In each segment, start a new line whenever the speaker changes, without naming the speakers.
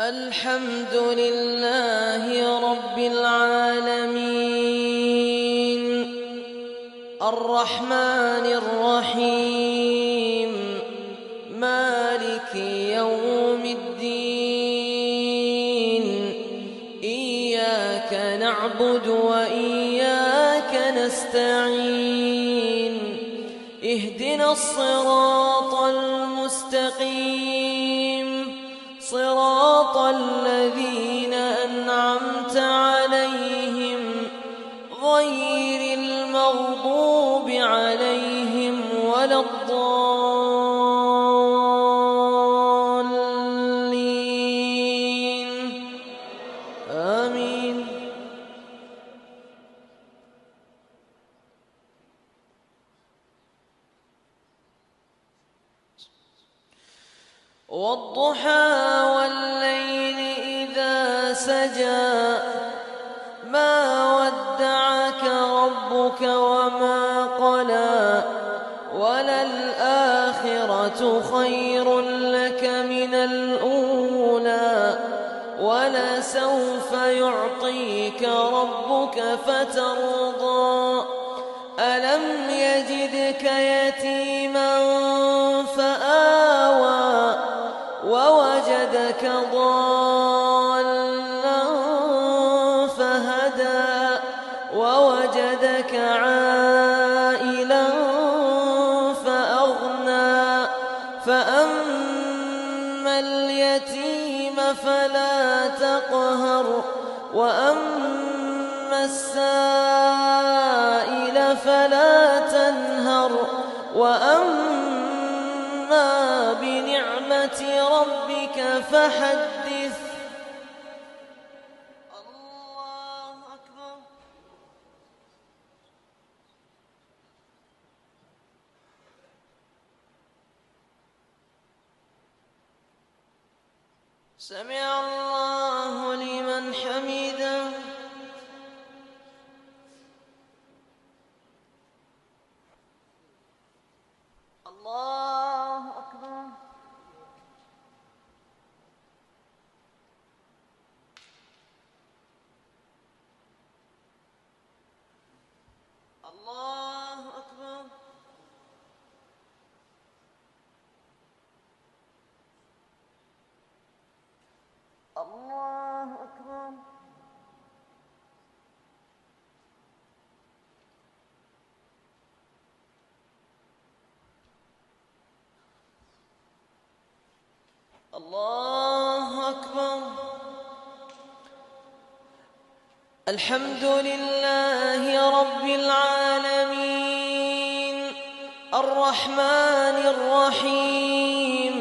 الحمد لله رب العالمين الرحمن الرحيم مالك يوم الدين إياك نعبد وإياك نستعين اهدنا الصراط المستقيم صراط الذين أنعمت عليهم غير المغضوب عليهم ولا الضالين آمين. والضحى والليل إذا سجى ما ودعك ربك وما قلى وللآخرة خير لك من الأولى ولسوف يعطيك ربك فترضى ألم يجدك يتيما فآوى ووجدك ضالا فهدى ووجدك عائلا فأغنى فأما اليتيم فلا تقهر وأما السائل فلا تنهر وأما بنعمة ربك فحدث. الله أكبر. سمع الله لمن حمده. الله أكبر. الله أكبر. الله أكبر. الله أكبر. الحمد لله رب العالمين الرحمن الرحيم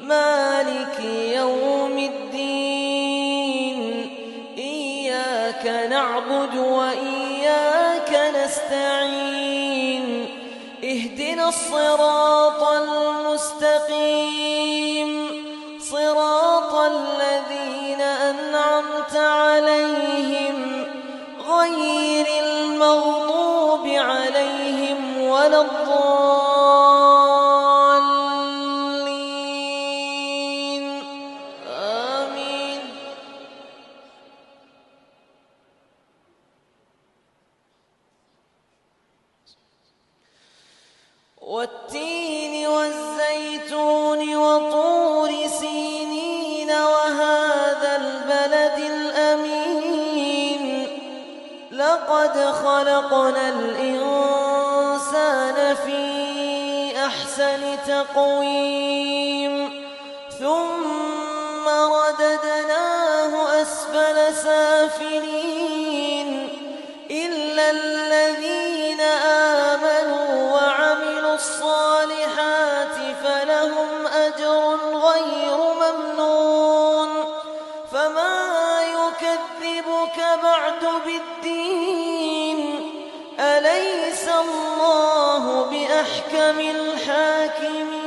مالك يوم الدين إياك نعبد وإياك نستعين اهدنا الصراط المستقيم صراط الذين أنعمت عليهم غير المغضوب عليهم ولا الضالين آمين. والتين والزيتون وطور سينين وهذا البلد الأمين لقد خلقنا الإنسان في أحسن تقويم ثم رددناه أسفل سافلين إلا الذين آمنوا وعملوا الصالحات فلهم أجر غير ممنون فما يكذبك بعد بالدين أليس الله بأحكم الحاكمين.